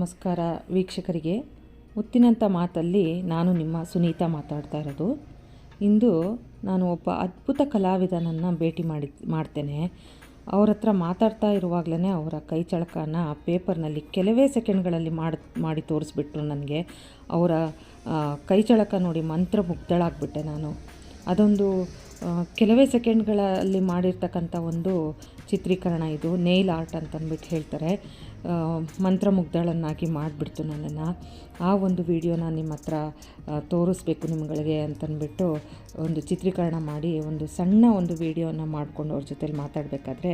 ನಮಸ್ಕಾರ ವೀಕ್ಷಕರಿಗೆ. ಮುತ್ತಿನಂಥ ಮಾತಲ್ಲಿ ನಾನು ನಿಮ್ಮ ಸುನೀತಾ ಮಾತಾಡ್ತಾ ಇರೋದು. ಇಂದು ನಾನು ಒಬ್ಬ ಅದ್ಭುತ ಕಲಾವಿದನನ್ನು ಭೇಟಿ ಮಾಡ್ತೇನೆ. ಅವ್ರ ಹತ್ರ ಮಾತಾಡ್ತಾ ಇರುವಾಗಲೇ ಅವರ ಕೈ ಚಳಕನ ಪೇಪರ್ನಲ್ಲಿ ಕೆಲವೇ ಸೆಕೆಂಡ್ಗಳಲ್ಲಿ ಮಾಡಿ ತೋರಿಸ್ಬಿಟ್ರು ನನಗೆ. ಅವರ ಕೈ ಚಳಕ ನೋಡಿ ಮಂತ್ರಮುಗ್ಧಳಾಗ್ಬಿಟ್ಟೆ ನಾನು. ಅದೊಂದು ಕೆಲವೇ ಸೆಕೆಂಡ್ಗಳಲ್ಲಿ ಮಾಡಿರ್ತಕ್ಕಂಥ ಒಂದು ಚಿತ್ರೀಕರಣ. ಇದು ನೇಲ್ ಆರ್ಟ್ ಅಂತಂದ್ಬಿಟ್ಟು ಹೇಳ್ತಾರೆ. ಮಂತ್ರಮುಗ್ಧಳನ್ನಾಗಿ ಮಾಡಿಬಿಡ್ತು ನನ್ನನ್ನು. ಆ ಒಂದು ವಿಡಿಯೋನ ನಿಮ್ಮ ಹತ್ರ ತೋರಿಸ್ಬೇಕು ನಿಮ್ಗಳಿಗೆ ಅಂತಂದ್ಬಿಟ್ಟು ಒಂದು ಚಿತ್ರೀಕರಣ ಮಾಡಿ ಒಂದು ಸಣ್ಣ ಒಂದು ವಿಡಿಯೋನ ಮಾಡಿಕೊಂಡು ಅವ್ರ ಜೊತೆಲಿ ಮಾತಾಡಬೇಕಾದ್ರೆ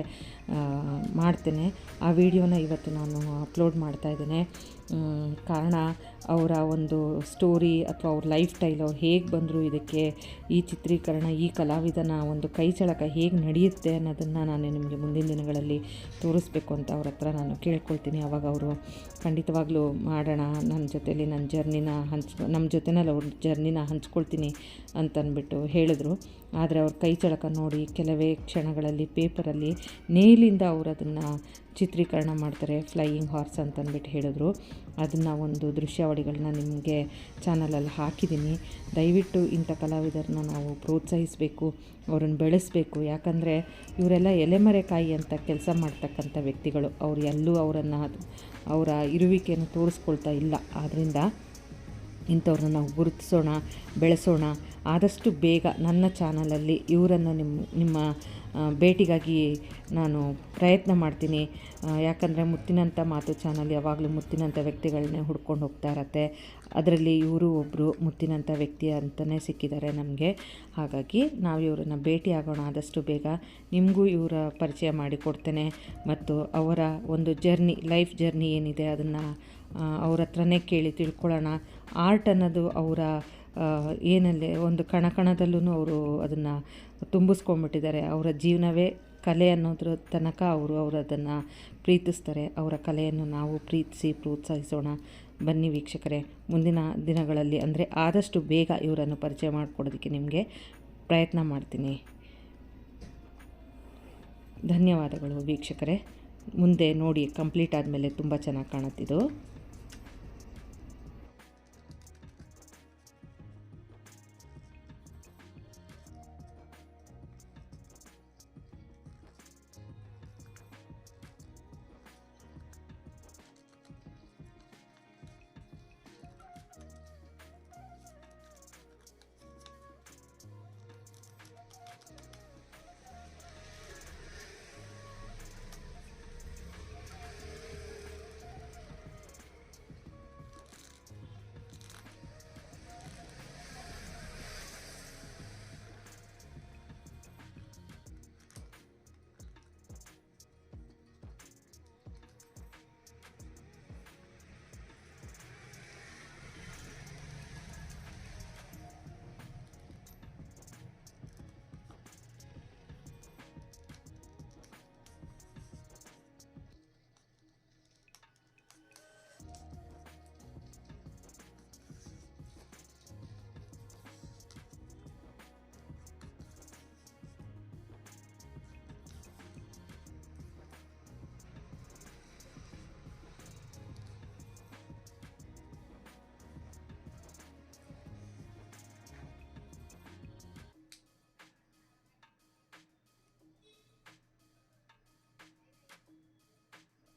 ಮಾಡ್ತೇನೆ. ಆ ವಿಡಿಯೋನ ಇವತ್ತು ನಾನು ಅಪ್ಲೋಡ್ ಮಾಡ್ತಾಯಿದ್ದೇನೆ. ಕಾರಣ ಅವರ ಒಂದು ಸ್ಟೋರಿ ಅಥವಾ ಅವ್ರ ಲೈಫ್ ಸ್ಟೈಲ್, ಅವ್ರು ಹೇಗೆ ಬಂದರು ಇದಕ್ಕೆ, ಈ ಚಿತ್ರೀಕರಣ, ಈ ಕಲಾವಿದನ ಒಂದು ಕೈ ಚಳಕ ಹೇಗೆ ನಡೆಯುತ್ತೆ ಅನ್ನೋದನ್ನು ನಾನು ನಿಮಗೆ ಮುಂದಿನ ದಿನಗಳಲ್ಲಿ ತೋರಿಸ್ಬೇಕು ಅಂತ ಅವ್ರ ಹತ್ರ ನಾನು ಕೇಳ್ಕೊಳ್ತೀನಿ. ಆವಾಗ ಅವರು ಖಂಡಿತವಾಗ್ಲೂ ಮಾಡೋಣ, ನನ್ನ ಜೊತೆಲಿ ನನ್ನ ಜರ್ನಿನ ನಮ್ಮ ಜೊತೆನಲ್ಲಿ ಅವ್ರ ಜರ್ನಿನ ಹಂಚ್ಕೊಳ್ತೀನಿ ಅಂತಂದ್ಬಿಟ್ಟು ಹೇಳಿದ್ರು. ಆದರೆ ಅವ್ರ ಕೈ ಚಳಕ ನೋಡಿ ಕೆಲವೇ ಕ್ಷಣಗಳಲ್ಲಿ ಪೇಪರಲ್ಲಿ ನೇಲಿಂದ ಅವರು ಅದನ್ನು ಚಿತ್ರೀಕರಣ ಮಾಡ್ತಾರೆ. ಫ್ಲೈಯಿಂಗ್ ಹಾರ್ಸ್ ಅಂತಂದ್ಬಿಟ್ಟು ಹೇಳಿದ್ರು. ಅದನ್ನು ಒಂದು ದೃಶ್ಯಾವಳಿಗಳನ್ನ ನಿಮಗೆ ಚಾನಲಲ್ಲಿ ಹಾಕಿದ್ದೀನಿ. ದಯವಿಟ್ಟು ಇಂಥ ಕಲಾವಿದರನ್ನ ನಾವು ಪ್ರೋತ್ಸಾಹಿಸಬೇಕು, ಅವ್ರನ್ನ ಬೆಳೆಸಬೇಕು. ಯಾಕಂದರೆ ಇವರೆಲ್ಲ ಎಲೆಮರೆಕಾಯಿ ಅಂತ ಕೆಲಸ ಮಾಡ್ತಕ್ಕಂಥ ವ್ಯಕ್ತಿಗಳು. ಅವ್ರು ಎಲ್ಲೂ ಅವರ ಇರುವಿಕೆಯನ್ನು ತೋರಿಸ್ಕೊಳ್ತಾ ಇಲ್ಲ. ಆದ್ದರಿಂದ ಇಂಥವ್ರನ್ನ ನಾವು ಗುರುತಿಸೋಣ, ಬೆಳೆಸೋಣ. ಆದಷ್ಟು ಬೇಗ ನನ್ನ ಚಾನಲಲ್ಲಿ ಇವರನ್ನು ನಿಮ್ಮ ಭೇಟಿಗಾಗಿ ನಾನು ಪ್ರಯತ್ನ ಮಾಡ್ತೀನಿ. ಯಾಕಂದರೆ ಮುತ್ತಿನಂಥ ಮಾತು ಚಾನಲ್ ಯಾವಾಗಲೂ ಮುತ್ತಿನಂಥ ವ್ಯಕ್ತಿಗಳನ್ನೇ ಹುಡ್ಕೊಂಡು ಹೋಗ್ತಾ ಇರತ್ತೆ. ಅದರಲ್ಲಿ ಇವರು ಒಬ್ಬರು ಮುತ್ತಿನಂಥ ವ್ಯಕ್ತಿ ಅಂತಲೇ ಸಿಕ್ಕಿದ್ದಾರೆ ನಮಗೆ. ಹಾಗಾಗಿ ನಾವು ಇವರನ್ನು ಭೇಟಿ ಆಗೋಣ ಆದಷ್ಟು ಬೇಗ. ನಿಮಗೂ ಇವರ ಪರಿಚಯ ಮಾಡಿಕೊಡ್ತೇನೆ. ಮತ್ತು ಅವರ ಒಂದು ಲೈಫ್ ಜರ್ನಿ ಏನಿದೆ ಅದನ್ನು ಅವ್ರ ಹತ್ರನೇ ಕೇಳಿ ತಿಳ್ಕೊಳ್ಳೋಣ. ಆರ್ಟ್ ಅನ್ನೋದು ಅವರ ಏನಲ್ಲೇ ಒಂದು ಕಣದಲ್ಲೂ ಅವರು ಅದನ್ನು ತುಂಬಿಸ್ಕೊಂಡ್ಬಿಟ್ಟಿದ್ದಾರೆ. ಅವರ ಜೀವನವೇ ಕಲೆ ಅನ್ನೋದ್ರ ತನಕ ಅವರು ಅದನ್ನು ಪ್ರೀತಿಸ್ತಾರೆ. ಅವರ ಕಲೆಯನ್ನು ನಾವು ಪ್ರೀತಿಸಿ ಪ್ರೋತ್ಸಾಹಿಸೋಣ. ಬನ್ನಿ ವೀಕ್ಷಕರೇ, ಮುಂದಿನ ದಿನಗಳಲ್ಲಿ ಅಂದರೆ ಆದಷ್ಟು ಬೇಗ ಇವರನ್ನು ಪರಿಚಯ ಮಾಡಿಕೊಡೋದಕ್ಕೆ ನಿಮಗೆ ಪ್ರಯತ್ನ ಮಾಡ್ತೀನಿ. ಧನ್ಯವಾದಗಳು ವೀಕ್ಷಕರೇ. ಮುಂದೆ ನೋಡಿ, ಕಂಪ್ಲೀಟ್ ಆದಮೇಲೆ ತುಂಬ ಚೆನ್ನಾಗಿ ಕಾಣುತ್ತಿದ್ದು.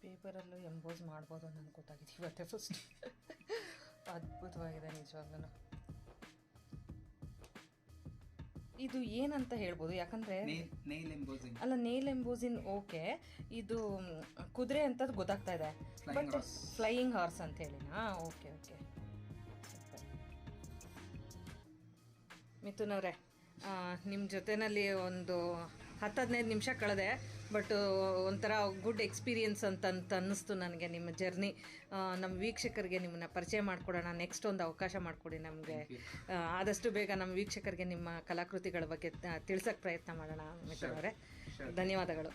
ಪೇಪರಲ್ಲೂ ಎಂಬೋಸ್ ಮಾಡ್ಬೋದು ನನಗೆ ಗೊತ್ತಾಗಿದೆ ಇವತ್ತೇ ಫಸ್ಟ್. ಅದ್ಭುತವಾಗಿದೆ ನಿಜವಾಗ್ಲೂ. ಇದು ಏನಂತ ಹೇಳ್ಬೋದು? ಯಾಕಂದರೆ ಅಲ್ಲ, ನೇಲ್ ಎಂಬೋಸಿನ್ ಓಕೆ, ಇದು ಕುದುರೆ ಅಂತದ್ದು ಗೊತ್ತಾಗ್ತಾ ಇದೆ. ಬಟ್ ಫ್ಲೈಯಿಂಗ್ ಹಾರ್ಸ್ ಅಂತ ಹೇಳಿನಾ? Okay okay. ಮಿಥುನ್ ಅವರೇ, ನಿಮ್ಮ ಜೊತೆಯಲ್ಲಿ ಒಂದು 10-15 ನಿಮಿಷ ಕಳೆದೆ. ಬಟ್ ಒಂಥರ ಗುಡ್ ಎಕ್ಸ್ಪೀರಿಯನ್ಸ್ ಅಂತ ಅನ್ನಿಸ್ತು ನನಗೆ ನಿಮ್ಮ ಜರ್ನಿ. ನಮ್ಮ ವೀಕ್ಷಕರಿಗೆ ನಿಮ್ಮನ್ನ ಪರಿಚಯ ಮಾಡಿಕೊಡೋಣ. ನೆಕ್ಸ್ಟ್ ಒಂದು ಅವಕಾಶ ಮಾಡಿಕೊಡಿ ನಮಗೆ. ಆದಷ್ಟು ಬೇಗ ನಮ್ಮ ವೀಕ್ಷಕರಿಗೆ ನಿಮ್ಮ ಕಲಾಕೃತಿಗಳ ಬಗ್ಗೆ ತಿಳಿಸೋಕ್ಕೆ ಪ್ರಯತ್ನ ಮಾಡೋಣ ಮಿಥುನ್ ಅವರೇ. ಧನ್ಯವಾದಗಳು.